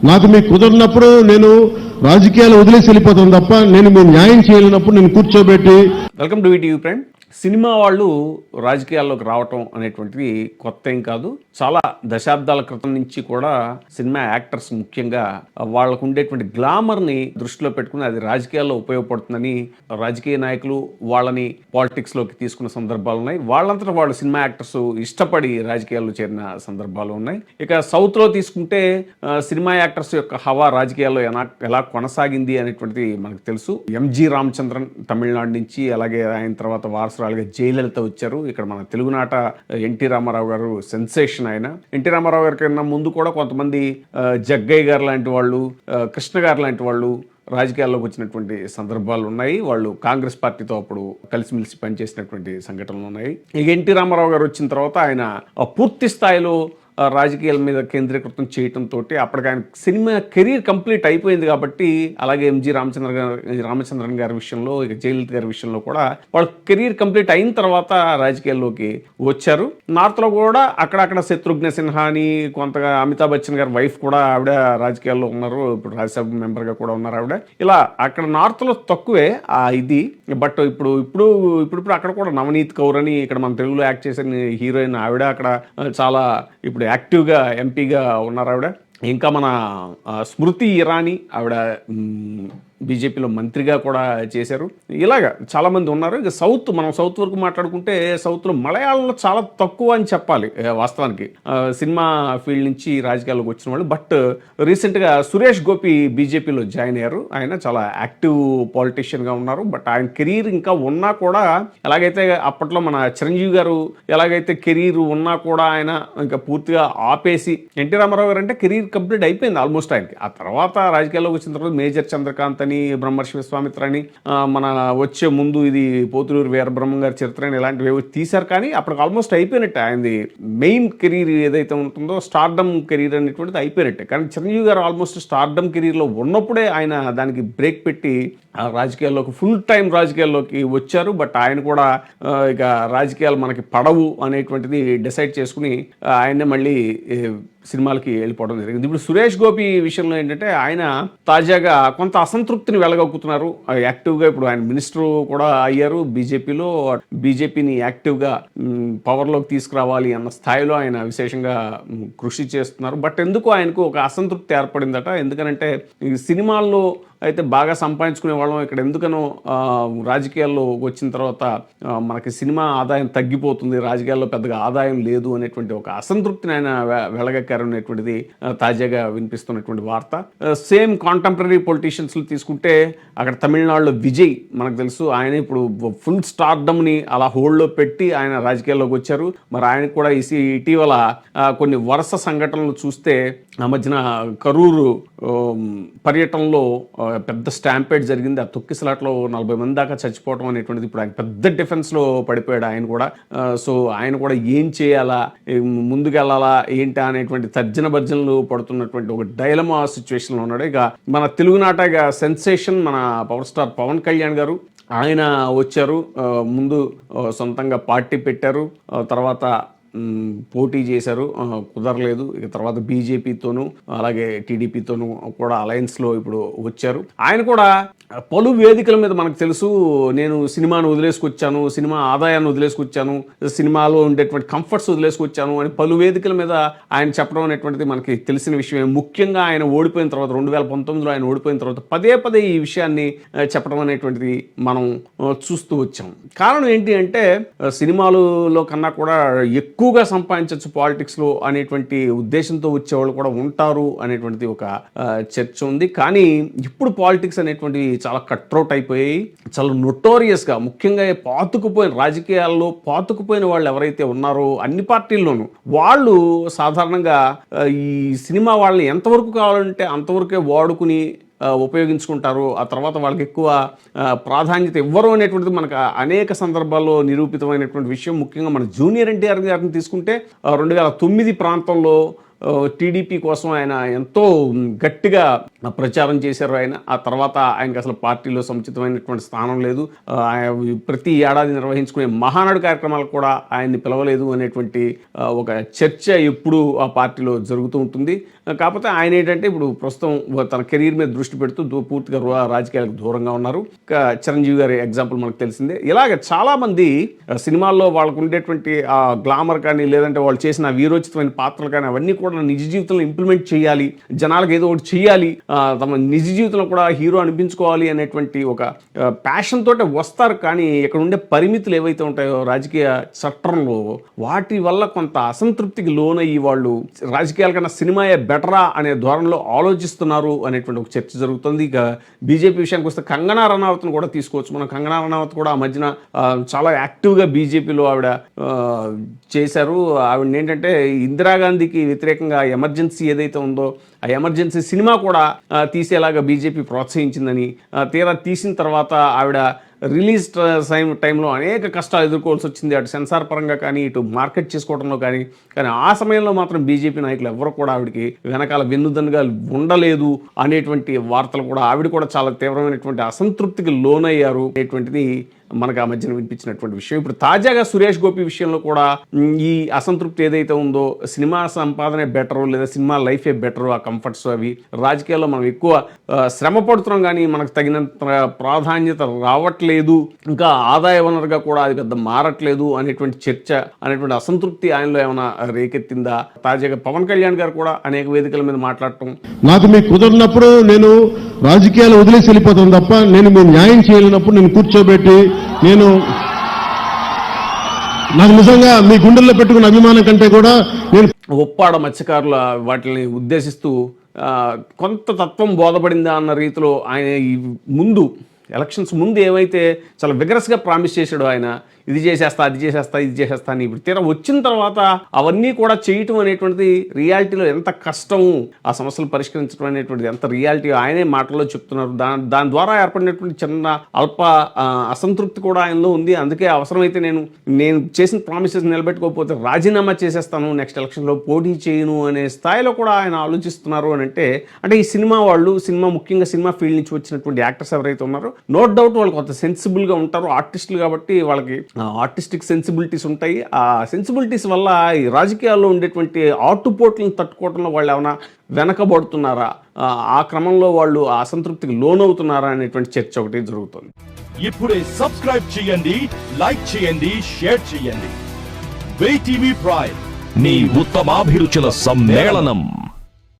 నాకు మీకు కుదరినప్పుడు నేను రాజకీయాలు వదిలేసి వెళ్ళిపోతాను తప్ప నేను మీరు న్యాయం చేయలేనప్పుడు నేను కూర్చోబెట్టి. Welcome to ETV prime. Cinema వాళ్ళు రాజకీయాల్లోకి రావటం అనేటువంటిది కొత్త ఏం కాదు. చాలా దశాబ్దాల క్రితం నుంచి కూడా సినిమా యాక్టర్స్ ముఖ్యంగా వాళ్ళకు ఉండేటువంటి గ్లామర్ని దృష్టిలో పెట్టుకుని అది రాజకీయాల్లో ఉపయోగపడుతుందని రాజకీయ నాయకులు వాళ్ళని పాలిటిక్స్లోకి తీసుకున్న సందర్భాలు ఉన్నాయి. వాళ్ళంతటా వాళ్ళు సినిమా యాక్టర్స్ ఇష్టపడి రాజకీయాల్లో చేరిన సందర్భాలు ఉన్నాయి. ఇక సౌత్లో తీసుకుంటే సినిమా యాక్టర్స్ యొక్క హవా రాజకీయాల్లో ఎలా కొనసాగింది అనేటువంటిది మనకు తెలుసు. ఎంజి రామచంద్రన్ తమిళనాడు నుంచి, అలాగే ఆయన తర్వాత వారసురాలుగా జయలలిత వచ్చారు. ఇక్కడ మన తెలుగునాట ఎన్టీ రామారావు గారు సెన్సేషన్. ఆయన ఎన్టీ రామారావు గారి కన్నా ముందు కూడా కొంతమంది జగ్గయ్య గారు లాంటి వాళ్ళు, కృష్ణ గారు లాంటి వాళ్ళు రాజకీయాల్లోకి వచ్చినటువంటి సందర్భాలు ఉన్నాయి. వాళ్ళు కాంగ్రెస్ పార్టీతో అప్పుడు కలిసిమెలిసి పనిచేసినటువంటి సంఘటనలు ఉన్నాయి. ఇక ఎన్టీ రామారావు గారు వచ్చిన తర్వాత ఆయన పూర్తి స్థాయిలో రాజకీయాల మీద కేంద్రీకృతం చేయడంతో అప్పటికి ఆయన సినిమా కెరీర్ కంప్లీట్ అయిపోయింది కాబట్టి, అలాగే ఎంజి రామచంద్రన్ గారి విషయంలో, ఇక జయలలిత గారి విషయంలో కూడా వాళ్ళ కెరీర్ కంప్లీట్ అయిన తర్వాత రాజకీయాల్లోకి వచ్చారు. నార్త్లో కూడా అక్కడక్కడ శత్రుఘ్న సిన్హా అని, కొంతగా అమితాబ్ బచ్చన్ గారి వైఫ్ కూడా ఆవిడ రాజకీయాల్లో ఉన్నారు. ఇప్పుడు రాజ్యసభ మెంబర్గా కూడా ఉన్నారు ఆవిడ. ఇలా అక్కడ నార్త్లో తక్కువే ఇది. బట్ ఇప్పుడు అక్కడ కూడా నవనీత్ కౌర్ అని ఇక్కడ మన తెలుగులో యాక్ట్ చేసిన హీరోయిన్ ఆవిడ అక్కడ చాలా ఇప్పుడు యాక్టివ్గా ఎంపీగా ఉన్నారు ఆవిడ. ఇంకా మన స్మృతి ఇరానీ ఆవిడ బీజేపీలో మంత్రిగా కూడా చేశారు. ఇలాగా చాలామంది ఉన్నారు. ఇక మనం సౌత్ వరకు మాట్లాడుకుంటే సౌత్లో మలయాళంలో చాలా తక్కువ అని చెప్పాలి వాస్తవానికి సినిమా ఫీల్డ్ నుంచి రాజకీయాల్లోకి వచ్చిన వాళ్ళు. బట్ రీసెంట్గా సురేష్ గోపి బీజేపీలో జాయిన్ అయ్యారు. ఆయన చాలా యాక్టివ్ పాలిటీషియన్గా ఉన్నారు. బట్ ఆయన కెరీర్ ఇంకా ఉన్నా కూడా, ఎలాగైతే అప్పట్లో మన చిరంజీవి గారు ఎలాగైతే కెరీర్ ఉన్నా కూడా ఆయన ఇంకా పూర్తిగా ఆపేసి, ఎన్టీ రామారావు గారు అంటే కెరీర్ కంప్లీట్ అయిపోయింది ఆల్మోస్ట్ ఆయనకి. ఆ తర్వాత రాజకీయాల్లోకి వచ్చిన తర్వాత మేజర్ చంద్రకాంత్ అని, బ్రహ్మర్షి విశ్వామిత్ర అని, మన వచ్చే ముందు ఇది పోతులూరు వీరబ్రహ్మం గారి చరిత్ర అని ఇలాంటివి తీశారు. కానీ అప్పటికి ఆల్మోస్ట్ అయిపోయినట్టే ఆయనది మెయిన్ కెరీర్ ఏదైతే ఉంటుందో స్టార్డమ్ కెరీర్ అనేటువంటిది అయిపోయినట్టే. కానీ చిరంజీవి గారు ఆల్మోస్ట్ స్టార్డమ్ కెరీర్లో ఉన్నప్పుడే ఆయన దానికి బ్రేక్ పెట్టి రాజకీయాల్లోకి ఫుల్ టైం రాజకీయాల్లోకి వచ్చారు. బట్ ఆయన కూడా ఇక రాజకీయాలు మనకి పడవు అనేటువంటిది డిసైడ్ చేసుకుని ఆయన్నే మళ్ళీ సినిమాలకి వెళ్ళిపోవడం జరిగింది. ఇప్పుడు సురేష్ గోపి విషయంలో ఏంటంటే ఆయన తాజాగా కొంత అసంతృప్తిని వెళ్ళగొక్కుతున్నారు. యాక్టివ్గా ఇప్పుడు ఆయన మినిస్టర్ కూడా అయ్యారు బీజేపీలో. బీజేపీని యాక్టివ్గా పవర్లోకి తీసుకురావాలి అన్న స్థాయిలో ఆయన విశేషంగా కృషి చేస్తున్నారు. బట్ ఎందుకు ఆయనకు ఒక అసంతృప్తి ఏర్పడిందట. ఎందుకనంటే ఈ సినిమాల్లో అయితే బాగా సంపాదించుకునే వాళ్ళం, ఇక్కడ ఎందుకనో రాజకీయాల్లో వచ్చిన తర్వాత మనకి సినిమా ఆదాయం తగ్గిపోతుంది, రాజకీయాల్లో పెద్దగా ఆదాయం లేదు అనేటువంటి ఒక అసంతృప్తిని ఆయన వెలగక్కారు అనేటువంటిది తాజాగా వినిపిస్తున్నటువంటి వార్త. సేమ్ కాంటెంపరీ పొలిటీషియన్స్లు తీసుకుంటే అక్కడ తమిళనాడులో విజయ్ మనకు తెలుసు. ఆయన ఇప్పుడు ఫుల్ స్టార్డమ్ని అలా హోల్డ్లో పెట్టి ఆయన రాజకీయాల్లోకి వచ్చారు. మరి ఆయన కూడా ఇటీవల కొన్ని వరుస సంఘటనలు చూస్తే ఆ మధ్యన కరూరు పర్యటనలో పెద్ద స్టాంపేడ్ జరిగింది. ఆ తొక్కిసలాట్లో 40 మంది దాకా చచ్చిపోవడం అనేటువంటిది. ఇప్పుడు ఆయన పెద్ద డిఫెన్స్లో పడిపోయాడు ఆయన కూడా. సో ఆయన కూడా ఏం చేయాలా, ముందుకెళ్ళాలా ఏంటా అనేటువంటి తర్జన భర్జనలు పడుతున్నటువంటి ఒక డైలమా సిచ్యువేషన్లో ఉన్నాడు. ఇక మన తెలుగునాట సెన్సేషన్ మన పవర్ స్టార్ పవన్ కళ్యాణ్ గారు ఆయన వచ్చారు. ముందు సొంతంగా పార్టీ పెట్టారు, తర్వాత పోటీ చేశారు, కుదరలేదు. ఇక తర్వాత బీజేపీతోనూ అలాగే టీడీపీతోనూ కూడా అలయన్స్లో ఇప్పుడు వచ్చారు. ఆయన కూడా పలు వేదికల మీద మనకు తెలుసు, నేను సినిమాను వదిలేసుకొచ్చాను, సినిమా ఆదాయాన్ని వదిలేసుకొచ్చాను, సినిమాలో ఉండేటువంటి కంఫర్ట్స్ వదిలేసుకొచ్చాను అని పలు వేదికల మీద ఆయన చెప్పడం అనేటువంటిది మనకి తెలిసిన విషయమే. ముఖ్యంగా ఆయన ఓడిపోయిన తర్వాత 2019లో ఆయన ఓడిపోయిన తర్వాత పదే ఈ విషయాన్ని చెప్పడం అనేటువంటిది మనం చూస్తూ వచ్చాం. కారణం ఏంటి అంటే సినిమాలలో కన్నా కూడా ఎక్కువగా సంపాదించవచ్చు పాలిటిక్స్లో అనేటువంటి ఉద్దేశంతో వచ్చేవాళ్ళు కూడా ఉంటారు అనేటువంటిది ఒక చర్చ ఉంది. కానీ ఇప్పుడు పాలిటిక్స్ అనేటువంటివి చాలా కట్అవుట్ అయిపోయాయి. చాలా నొటోరియస్గా, ముఖ్యంగా రాజకీయాల్లో పాతుకుపోయిన వాళ్ళు ఎవరైతే ఉన్నారో అన్ని పార్టీల్లోనూ వాళ్ళు సాధారణంగా ఈ సినిమా వాళ్ళని ఎంతవరకు కావాలంటే అంతవరకే వాడుకుని ఉపయోగించుకుంటారు. ఆ తర్వాత వాళ్ళకి ఎక్కువ ప్రాధాన్యత ఇవ్వరు అనేటువంటిది మనకు అనేక సందర్భాల్లో నిరూపితమైనటువంటి విషయం. ముఖ్యంగా మన జూనియర్ ఎన్టీఆర్ గారిని తీసుకుంటే 2009 ప్రాంతంలో టీడీపీ కోసం ఆయన ఎంతో గట్టిగా ప్రచారం చేశారు. ఆ తర్వాత ఆయనకి అసలు పార్టీలో సముచితమైనటువంటి స్థానం లేదు. ప్రతి ఏడాది నిర్వహించుకునే మహానాడు కార్యక్రమాలకు కూడా ఆయన్ని పిలవలేదు అనేటువంటి ఒక చర్చ ఎప్పుడు ఆ పార్టీలో జరుగుతూ ఉంటుంది. కాకపోతే ఆయన ఏంటంటే ఇప్పుడు ప్రస్తుతం తన కెరీర్ మీద దృష్టి పెడుతూ పూర్తిగా రాజకీయాలకు దూరంగా ఉన్నారు. చిరంజీవి గారి ఎగ్జాంపుల్ మనకు తెలిసిందే. ఇలాగ చాలామంది సినిమాల్లో వాళ్ళకు ఉండేటువంటి ఆ గ్లామర్ కానీ, లేదంటే వాళ్ళు చేసిన వీరోచితమైన పాత్రలు కానీ అవన్నీ కూడా నిజ జీవితంలో ఇంప్లిమెంట్ చేయాలి, జనాలకు ఏదో ఒకటి చేయాలి, తమ నిజ జీవితంలో కూడా హీరో అనిపించుకోవాలి అనేటువంటి ఒక ప్యాషన్ తోటే వస్తారు. కానీ ఇక్కడ ఉండే పరిమితులు ఏవైతే ఉంటాయో రాజకీయ చట్టంలో, వాటి వల్ల కొంత అసంతృప్తికి లోనయ్యి వాళ్ళు రాజకీయాల కన్నా సినిమాయే బెటరా అనే ధోరణిలో ఆలోచిస్తున్నారు అనేటువంటి ఒక చర్చ జరుగుతుంది. ఇక బీజేపీ విషయానికి వస్తే కంగనా రనౌత్ను కూడా తీసుకోవచ్చు. మనం కంగనా రనౌత్ కూడా ఆ మధ్యన చాలా యాక్టివ్గా బీజేపీలో ఆవిడ చేశారు. ఆవిడ ఏంటంటే ఇందిరాగాంధీకి వ్యతిరేకంగా ఎమర్జెన్సీ ఏదైతే ఉందో ఆ ఎమర్జెన్సీ సినిమా కూడా తీసేలాగా బీజేపీ ప్రోత్సహించిందని, తీరా తీసిన తర్వాత ఆవిడ రిలీజ్ టైంలో అనేక కష్టాలు ఎదుర్కోవాల్సి వచ్చింది. అటు సెన్సార్ పరంగా కానీ, ఇటు మార్కెట్ చేసుకోవడంలో కానీ ఆ సమయంలో మాత్రం బీజేపీ నాయకులు ఎవరు కూడా ఆవిడకి వెనకాల వెన్నుదన్నుగా ఉండలేదు అనేటువంటి వార్తలు కూడా, ఆవిడ కూడా చాలా తీవ్రమైనటువంటి అసంతృప్తికి లోనయ్యారు అనేటువంటిది మనకు ఆ మధ్యన వినిపించినటువంటి విషయం. ఇప్పుడు తాజాగా సురేష్ గోపి విషయంలో కూడా ఈ అసంతృప్తి ఏదైతే ఉందో, సినిమా సంపాదనే బెటరు లేదా సినిమా లైఫే బెటరు, ఆ కంఫర్ట్స్ అవి రాజకీయాల్లో మనం ఎక్కువ శ్రమ పడుతున్నాం కానీ మనకు తగినంత ప్రాధాన్యత రావట్లేదు, ఇంకా ఆదాయ వనరుగా కూడా అది పెద్ద మారట్లేదు అనేటువంటి చర్చ, అనేటువంటి అసంతృప్తి ఆయనలో ఏమైనా రేకెత్తిందా? తాజాగా పవన్ కళ్యాణ్ గారు కూడా అనేక వేదికల మీద మాట్లాడటం, నాకు మీకు కుదరినప్పుడు నేను రాజకీయాలు వదిలేసి వెళ్ళిపోతాను తప్ప నేను మీరు న్యాయం చేయలేనప్పుడు నేను కూర్చోబెట్టి నాకు నిజంగా మీ గుండెల్లో పెట్టుకున్న అభిమానం కంటే కూడా నేను ఉప్పాడ మత్స్యకారుల వాటిని ఉద్దేశిస్తూ కొంత తత్వం బోధపడిందా అన్న రీతిలో ఆయన ఎలక్షన్స్ ముందు ఏవైతే చాలా విగరస్గా ప్రామిస్ చేశాడో ఆయన, ఇది చేసేస్తా, అది చేసేస్తా, ఇది చేసేస్తా అని, ఇప్పుడు తీరా వచ్చిన తర్వాత అవన్నీ కూడా చేయటం అనేటువంటిది రియాలిటీలో ఎంత కష్టము, ఆ సమస్యలు పరిష్కరించడం అనేటువంటిది ఎంత రియాలిటీ ఆయనే మాటల్లో చెప్తున్నారు. దాని ద్వారా ఏర్పడినటువంటి చిన్న అల్ప అసంతృప్తి కూడా ఆయనలో ఉంది. అందుకే అవసరమైతే నేను చేసిన ప్రామిసెస్ నిలబెట్టుకోకపోతే రాజీనామా చేసేస్తాను, నెక్స్ట్ ఎలక్షన్లో పోటీ చేయను అనే స్థాయిలో కూడా ఆయన ఆలోచిస్తున్నారు అని అంటే ఈ సినిమా వాళ్ళు, ముఖ్యంగా సినిమా ఫీల్డ్ నుంచి వచ్చినటువంటి యాక్టర్స్ ఎవరైతే ఉన్నారో నో డౌట్ వాళ్ళు కొంత సెన్సిబుల్గా ఉంటారు, ఆర్టిస్టులు కాబట్టి వాళ్ళకి ఆర్టిస్టిక్ సెన్సిబిలిటీస్ ఉంటాయి. ఆ సెన్సిబిలిటీస్ వల్ల ఈ రాజకీయాల్లో ఉండేటువంటి ఆటుపోట్లను తట్టుకోవడంలో వాళ్ళు ఏమైనా వెనకబడుతున్నారా, ఆ క్రమంలో వాళ్ళు అసంతృప్తికి లోనవుతున్నారా అనేటువంటి చర్చ ఒకటి జరుగుతుంది. ఇప్పుడే సబ్స్క్రైబ్ చేయండి, లైక్ చేయండి, షేర్ చేయండి. WEITV ప్రైమ్, మీ ఉత్తమాభిరుచుల సమ్మేళనం.